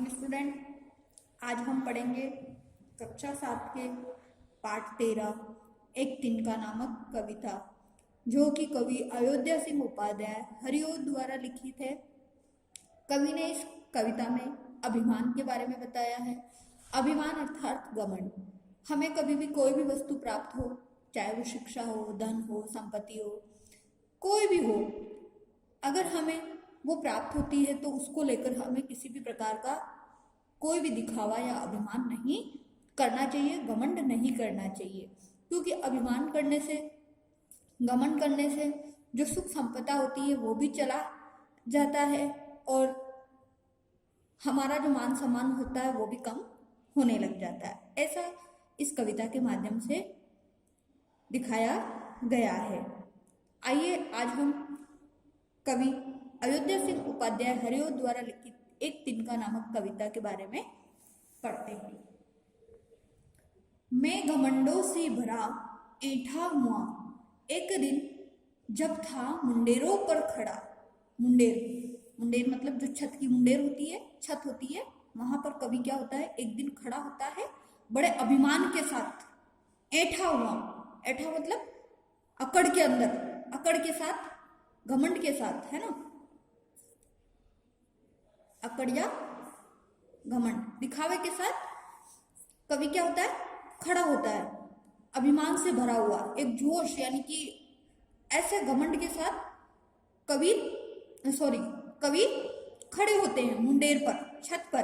Morning student. आज हम पढ़ेंगे कक्षा 7 के पाठ 13 एक तिनका नामक कविता, जो कि कवि अयोध्या सिंह उपाध्याय हरिओ द्वारा लिखित है। कवि ने इस कविता में अभिमान के बारे में बताया है। अभिमान अर्थात घमंड। हमें कभी भी कोई भी वस्तु प्राप्त हो, चाहे वो शिक्षा हो, धन हो, संपत्ति हो, कोई भी हो, अगर हमें वो प्राप्त होती है तो उसको लेकर हमें किसी भी प्रकार का कोई भी दिखावा या अभिमान नहीं करना चाहिए, घमंड नहीं करना चाहिए। क्योंकि अभिमान करने से, घमंड करने से जो सुख संपदा होती है वो भी चला जाता है और हमारा जो मान सम्मान होता है वो भी कम होने लग जाता है। ऐसा इस कविता के माध्यम से दिखाया गया है। आइए आज हम कवि अयोध्या सिंह उपाध्याय हरिओ द्वारा लिखित एक तिनका नामक कविता के बारे में पढ़ते हैं। मैं घमंडों से भरा ऐंठा हुआ एक दिन, जब था मुंडेरों पर खड़ा। मुंडेर मतलब जो छत की मुंडेर होती है, छत होती है, वहां पर कवि क्या होता है, एक दिन खड़ा होता है बड़े अभिमान के साथ। ऐंठा हुआ, ऐंठा मतलब अकड़ के अंदर, अकड़ के साथ, घमंड के साथ, है ना, अकड़ या घमंड, दिखावे के साथ कवि क्या होता है, खड़ा होता है, अभिमान से भरा हुआ, एक जोश, यानी कि ऐसे घमंड के साथ कवि खड़े होते हैं मुंडेर पर, छत पर।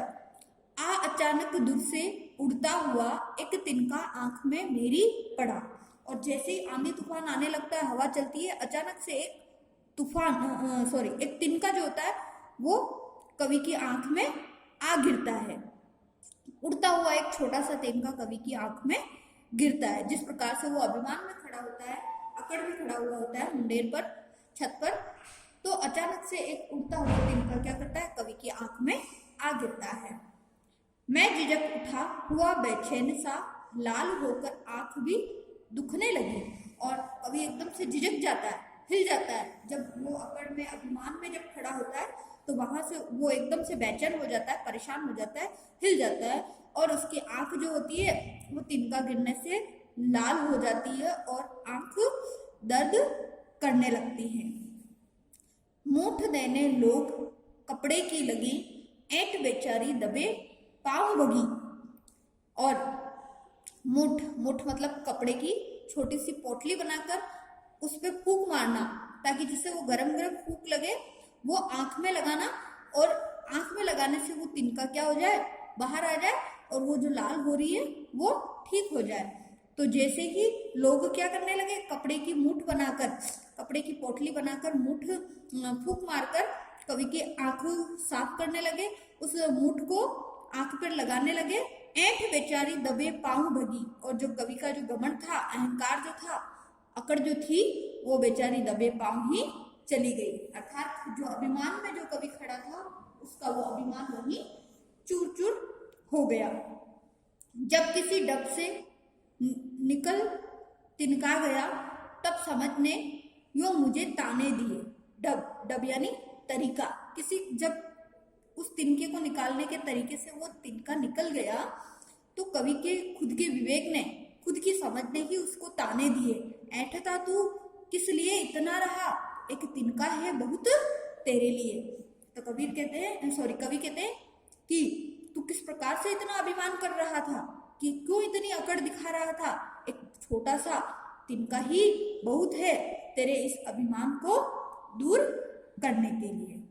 आ अचानक दूर से उड़ता हुआ एक तिनका आंख में मेरी पड़ा। और जैसे ही आंधी तूफान आने लगता है, हवा चलती है, अचानक से एक एक तिनका जो होता है वो कवि की आंख में आ गिरता है। उड़ता हुआ एक छोटा सा तिनका कवि की आंख में गिरता है। जिस प्रकार से वो अभिमान में खड़ा होता है, अकड़ में खड़ा हुआ होता है मुंडेर पर, छत पर, तो अचानक से एक उड़ता हुआ तिनका क्या करता है, कवि की आंख में आ गिरता है। मैं झिझक उठा, हुआ बेचैन सा, लाल होकर आंख भी दुखने लगी। और कवि एकदम से झिझक जाता है, हिल जाता है। जब वो अकड़ में, अभिमान में जब खड़ा होता है तो वहां से वो एकदम से बेचैन हो जाता है, परेशान हो जाता है, हिल जाता है, और उसकी आंख जो होती है वो तिनका गिरने से लाल हो जाती है और आंख दर्द करने लगती है। मूठ देने लोग कपड़े की लगी, ऐंठ बेचारी दबे पाँव भगी। और मूठ मतलब कपड़े की छोटी सी पोटली बनाकर उस पे फूंक मारना, ताकि जिससे वो गरम गरम फूंक लगे, वो आंख में लगाना, और आंख में लगाने से वो तिनका क्या हो जाए, बाहर आ जाए, और वो जो लाल हो रही है वो ठीक हो जाए। तो जैसे ही लोग क्या करने लगे, कपड़े की मूठ बनाकर, कपड़े की पोटली बनाकर मूठ फूंक मारकर कवि की आंख साफ करने लगे, उस मूठ को आंख पर लगाने लगे। ऐंठ बेचारी दबे पाँव भगी। और जो कवि का जो घमंड था, अहंकार जो था, अकड़ जो थी, वो बेचारी दबे पाँव ही चली गई। अर्थात जो अभिमान में जो कवि खड़ा था, उसका वो अभिमान वही चूर चूर हो गया। जब किसी डब से निकल तिनका गया, तब समझ ने यूं मुझे ताने दिए। डब यानी तरीका, किसी जब उस तिनके को निकालने के तरीके से वो तिनका निकल गया, तो कवि के खुद के विवेक ने, खुद की समझ ने ही उसको ताने दिए। ऐंठता तू किस लिए इतना रहा, एक तिनका है बहुत तेरे लिए। तो कवि कहते हैं कि तू किस प्रकार से इतना अभिमान कर रहा था, कि क्यों इतनी अकड़ दिखा रहा था, एक छोटा सा तिनका ही बहुत है तेरे इस अभिमान को दूर करने के लिए।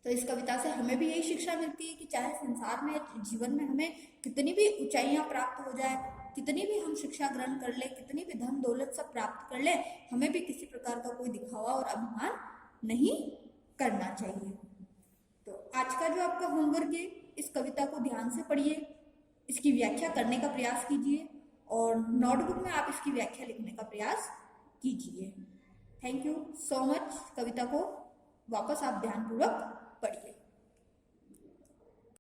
तो इस कविता से हमें भी यही शिक्षा मिलती है कि चाहे संसार में, जीवन में हमें कितनी भी ऊंचाइयां प्राप्त हो जाए, कितनी भी हम शिक्षा ग्रहण कर ले, कितनी भी धन दौलत सब प्राप्त कर ले, हमें भी किसी प्रकार का कोई दिखावा और अभिमान नहीं करना चाहिए। तो आज का जो आपका होमवर्क है, इस कविता को ध्यान से पढ़िए, इसकी व्याख्या करने का प्रयास कीजिए, और नोटबुक में आप इसकी व्याख्या लिखने का प्रयास कीजिए। Thank you so much. कविता को वापस आप ध्यानपूर्वक